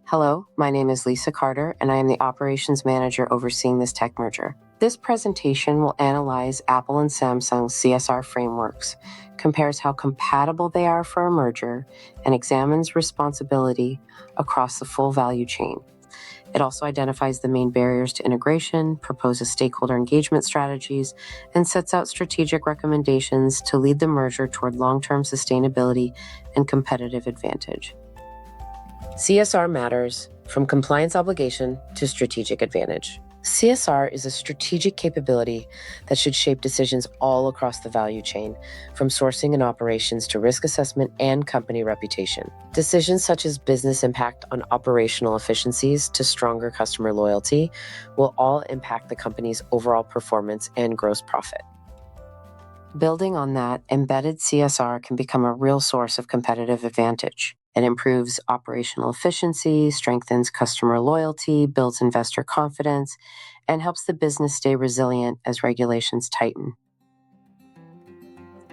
Hello, my name is Lisa Carter, and I am the Operations Manager overseeing this tech merger. This presentation will analyze Apple and Samsung's CSR frameworks, compares how compatible they are for a merger, and examines responsibility across the full value chain. It also identifies the main barriers to integration, proposes stakeholder engagement strategies, and sets out strategic recommendations to lead the merger toward long-term sustainability and competitive advantage. CSR matters from compliance obligation to strategic advantage. CSR is a strategic capability that should shape decisions all across the value chain, from sourcing and operations to risk assessment and company reputation. Decisions such as business impact on operational efficiencies to stronger customer loyalty will all impact the company's overall performance and gross profit. Building on that, embedded CSR can become a real source of competitive advantage. It improves operational efficiency, strengthens customer loyalty, builds investor confidence, and helps the business stay resilient as regulations tighten.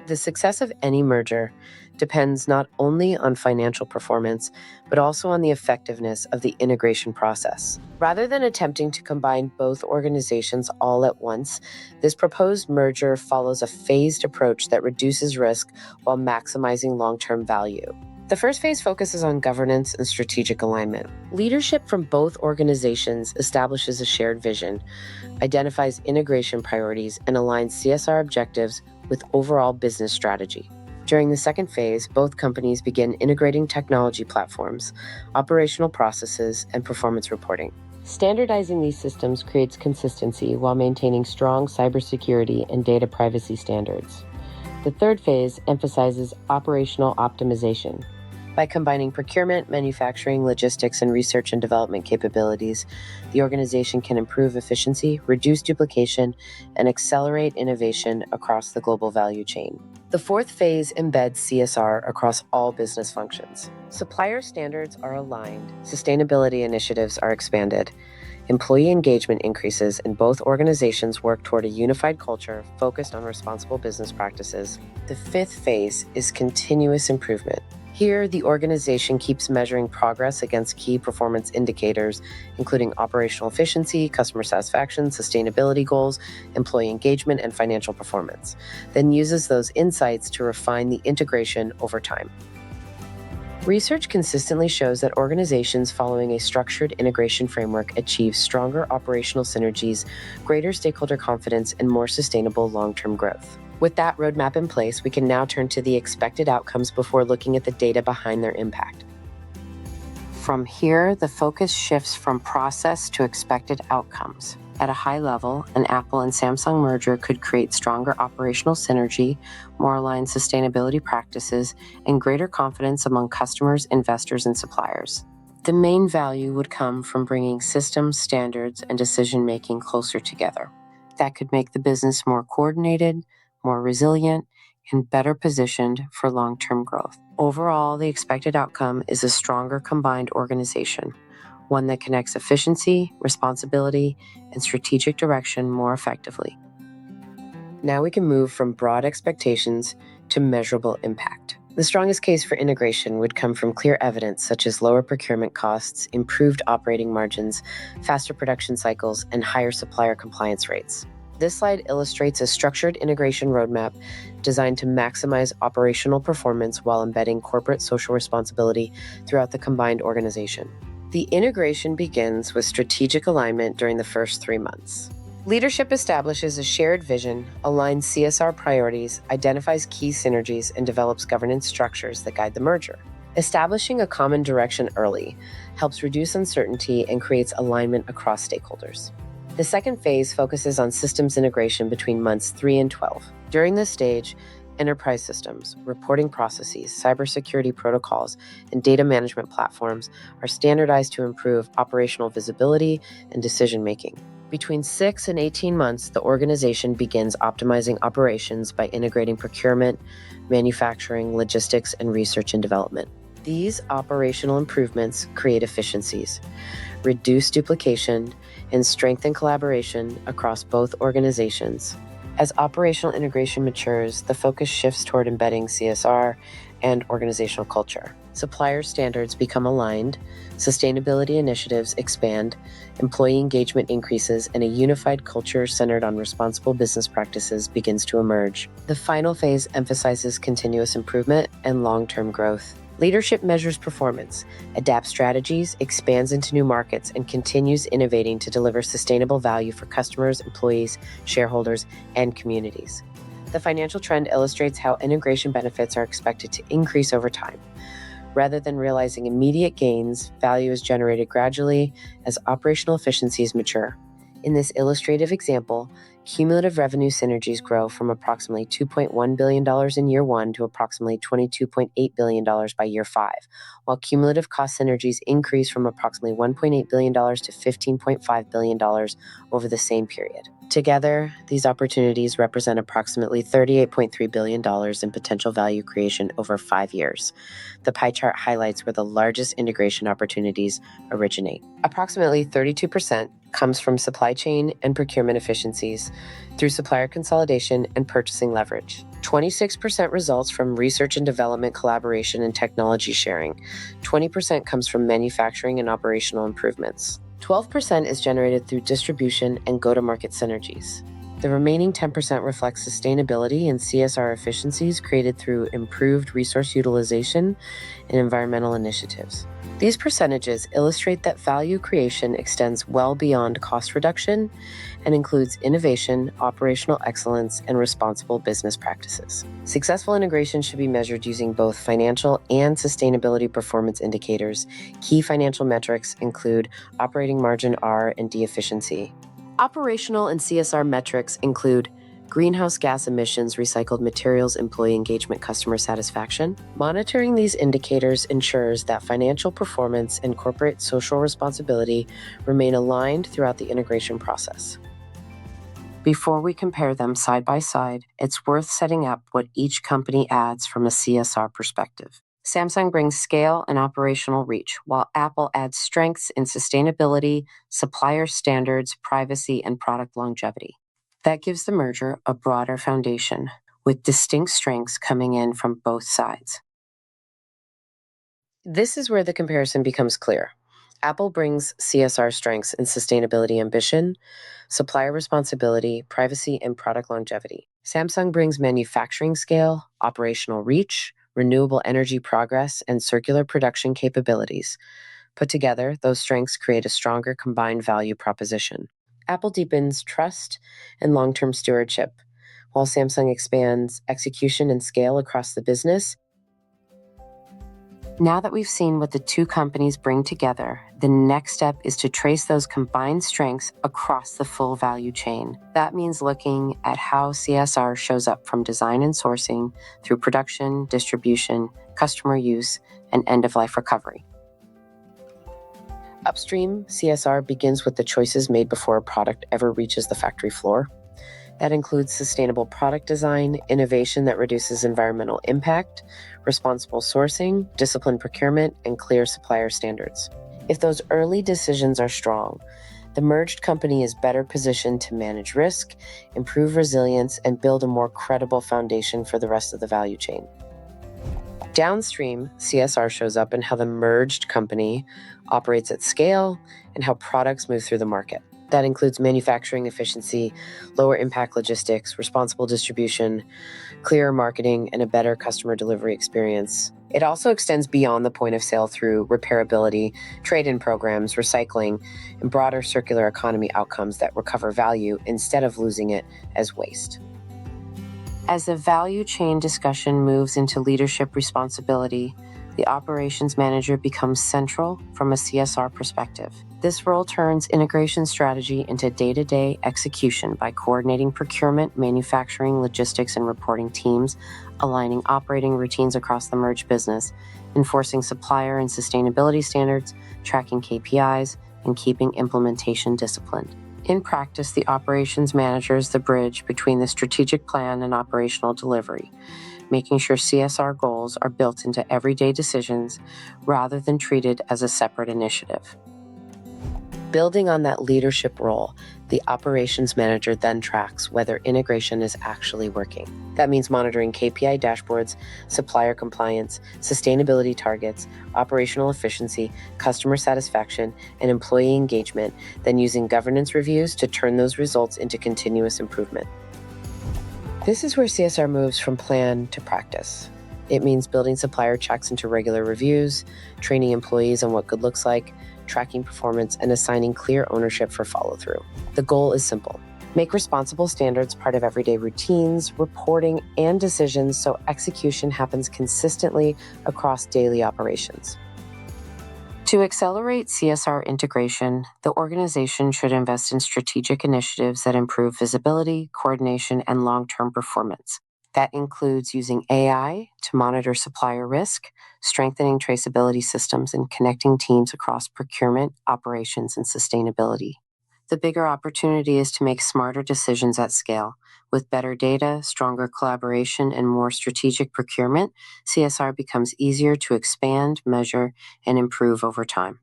The success of any merger depends not only on financial performance, but also on the effectiveness of the integration process. Rather than attempting to combine both organizations all at once, this proposed merger follows a phased approach that reduces risk while maximizing long-term value. The first phase focuses on governance and strategic alignment. Leadership from both organizations establishes a shared vision, identifies integration priorities, and aligns CSR objectives with overall business strategy. During the second phase, both companies begin integrating technology platforms, operational processes, and performance reporting. Standardizing these systems creates consistency while maintaining strong cybersecurity and data privacy standards. The third phase emphasizes operational optimization. By combining procurement, manufacturing, logistics, and research and development capabilities, the organization can improve efficiency, reduce duplication, and accelerate innovation across the global value chain. The fourth phase embeds CSR across all business functions. Supplier standards are aligned, sustainability initiatives are expanded, employee engagement increases, and both organizations work toward a unified culture focused on responsible business practices. The fifth phase is continuous improvement. Here, the organization keeps measuring progress against key performance indicators, including operational efficiency, customer satisfaction, sustainability goals, employee engagement, and financial performance, then uses those insights to refine the integration over time. Research consistently shows that organizations following a structured integration framework achieve stronger operational synergies, greater stakeholder confidence, and more sustainable long-term growth. With that roadmap in place, we can now turn to the expected outcomes before looking at the data behind their impact. From here, the focus shifts from process to expected outcomes. At a high level, an Apple and Samsung merger could create stronger operational synergy, more aligned sustainability practices, and greater confidence among customers, investors, and suppliers. The main value would come from bringing systems, standards, and decision-making closer together. That could make the business more coordinated, more resilient, and better positioned for long-term growth. Overall, the expected outcome is a stronger combined organization, one that connects efficiency, responsibility, and strategic direction more effectively. Now we can move from broad expectations to measurable impact. The strongest case for integration would come from clear evidence such as lower procurement costs, improved operating margins, faster production cycles, and higher supplier compliance rates. This slide illustrates a structured integration roadmap designed to maximize operational performance while embedding corporate social responsibility throughout the combined organization. The integration begins with strategic alignment during the first 3 months. Leadership establishes a shared vision, aligns CSR priorities, identifies key synergies, and develops governance structures that guide the merger. Establishing a common direction early helps reduce uncertainty and creates alignment across stakeholders. The second phase focuses on systems integration between months 3 and 12. During this stage, enterprise systems, reporting processes, cybersecurity protocols, and data management platforms are standardized to improve operational visibility and decision-making. Between 6 and 18 months, the organization begins optimizing operations by integrating procurement, manufacturing, logistics, and research and development. These operational improvements create efficiencies, reduce duplication, and strengthen collaboration across both organizations. As operational integration matures, the focus shifts toward embedding CSR and organizational culture. Supplier standards become aligned, sustainability initiatives expand, employee engagement increases, and a unified culture centered on responsible business practices begins to emerge. The final phase emphasizes continuous improvement and long-term growth. Leadership measures performance, adapts strategies, expands into new markets, and continues innovating to deliver sustainable value for customers, employees, shareholders, and communities. The financial trend illustrates how integration benefits are expected to increase over time. Rather than realizing immediate gains, value is generated gradually as operational efficiencies mature. In this illustrative example, cumulative revenue synergies grow from approximately $2.1 billion in year one to approximately $22.8 billion by year 5, while cumulative cost synergies increase from approximately $1.8 billion to $15.5 billion over the same period. Together, these opportunities represent approximately $38.3 billion in potential value creation over 5 years. The pie chart highlights where the largest integration opportunities originate. Approximately 32% comes from supply chain and procurement efficiencies through supplier consolidation and purchasing leverage. 26% results from research and development collaboration and technology sharing. 20% comes from manufacturing and operational improvements. 12% is generated through distribution and go-to-market synergies. The remaining 10% reflects sustainability and CSR efficiencies created through improved resource utilization and environmental initiatives. These percentages illustrate that value creation extends well beyond cost reduction and includes innovation, operational excellence, and responsible business practices. Successful integration should be measured using both financial and sustainability performance indicators. Key financial metrics include operating margin R&D efficiency. Operational and CSR metrics include greenhouse gas emissions, recycled materials, employee engagement, customer satisfaction. Monitoring these indicators ensures that financial performance and corporate social responsibility remain aligned throughout the integration process. Before we compare them side by side, it's worth setting up what each company adds from a CSR perspective. Samsung brings scale and operational reach, while Apple adds strengths in sustainability, supplier standards, privacy, and product longevity. That gives the merger a broader foundation, with distinct strengths coming in from both sides. This is where the comparison becomes clear. Apple brings CSR strengths in sustainability ambition, supplier responsibility, privacy, and product longevity. Samsung brings manufacturing scale, operational reach, renewable energy progress, and circular production capabilities. Put together, those strengths create a stronger combined value proposition. Apple deepens trust and long-term stewardship, while Samsung expands execution and scale across the business. Now that we've seen what the two companies bring together, the next step is to trace those combined strengths across the full value chain. That means looking at how CSR shows up from design and sourcing through production, distribution, customer use, and end-of-life recovery. Upstream, CSR begins with the choices made before a product ever reaches the factory floor. That includes sustainable product design, innovation that reduces environmental impact, responsible sourcing, disciplined procurement, and clear supplier standards. If those early decisions are strong, the merged company is better positioned to manage risk, improve resilience, and build a more credible foundation for the rest of the value chain. Downstream, CSR shows up in how the merged company operates at scale and how products move through the market. That includes manufacturing efficiency, lower impact logistics, responsible distribution, clearer marketing, and a better customer delivery experience. It also extends beyond the point of sale through repairability, trade-in programs, recycling, and broader circular economy outcomes that recover value instead of losing it as waste. As the value chain discussion moves into leadership responsibility, the operations manager becomes central from a CSR perspective. This role turns integration strategy into day-to-day execution by coordinating procurement, manufacturing, logistics, and reporting teams, aligning operating routines across the merged business, enforcing supplier and sustainability standards, tracking KPIs, and keeping implementation disciplined. In practice, the operations manager is the bridge between the strategic plan and operational delivery, making sure CSR goals are built into everyday decisions rather than treated as a separate initiative. Building on that leadership role, the operations manager then tracks whether integration is actually working. That means monitoring KPI dashboards, supplier compliance, sustainability targets, operational efficiency, customer satisfaction, and employee engagement, then using governance reviews to turn those results into continuous improvement. This is where CSR moves from plan to practice. It means building supplier checks into regular reviews, training employees on what good looks like, tracking performance, and assigning clear ownership for follow-through. The goal is simple. Make responsible standards part of everyday routines, reporting, and decisions so execution happens consistently across daily operations. To accelerate CSR integration, the organization should invest in strategic initiatives that improve visibility, coordination, and long-term performance. That includes using AI to monitor supplier risk, strengthening traceability systems, and connecting teams across procurement, operations, and sustainability. The bigger opportunity is to make smarter decisions at scale. With better data, stronger collaboration, and more strategic procurement, CSR becomes easier to expand, measure, and improve over time.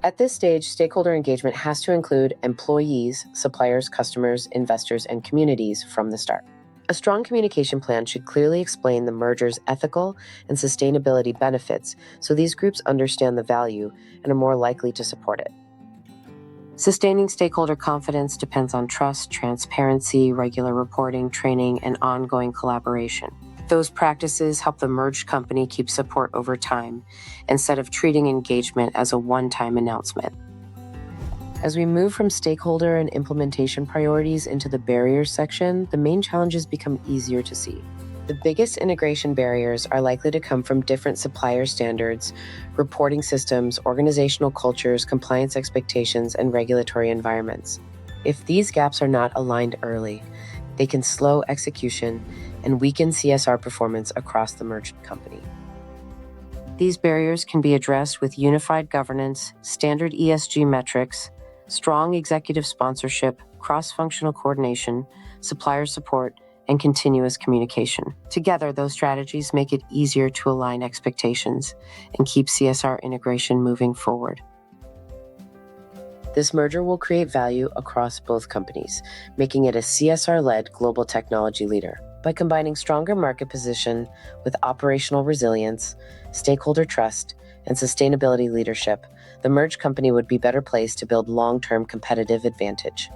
At this stage, stakeholder engagement has to include employees, suppliers, customers, investors, and communities from the start. A strong communication plan should clearly explain the merger's ethical and sustainability benefits so these groups understand the value and are more likely to support it. Sustaining stakeholder confidence depends on trust, transparency, regular reporting, training, and ongoing collaboration. Those practices help the merged company keep support over time instead of treating engagement as a one-time announcement. As we move from stakeholder and implementation priorities into the barriers section, the main challenges become easier to see. The biggest integration barriers are likely to come from different supplier standards, reporting systems, organizational cultures, compliance expectations, and regulatory environments. If these gaps are not aligned early, they can slow execution and weaken CSR performance across the merged company. These barriers can be addressed with unified governance, standard ESG metrics, strong executive sponsorship, cross-functional coordination, supplier support, and continuous communication. Together, those strategies make it easier to align expectations and keep CSR integration moving forward. This merger will create value across both companies, making it a CSR-led global technology leader. By combining stronger market position with operational resilience, stakeholder trust, and sustainability leadership, the merged company would be better placed to build long-term competitive advantage.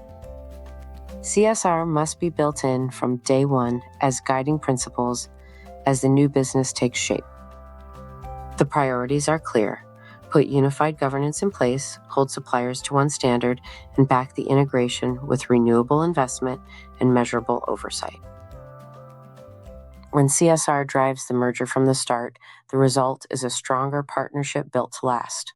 CSR must be built in from day one as guiding principles as the new business takes shape. The priorities are clear. Put unified governance in place, hold suppliers to one standard, and back the integration with renewable investment and measurable oversight. When CSR drives the merger from the start, the result is a stronger partnership built to last.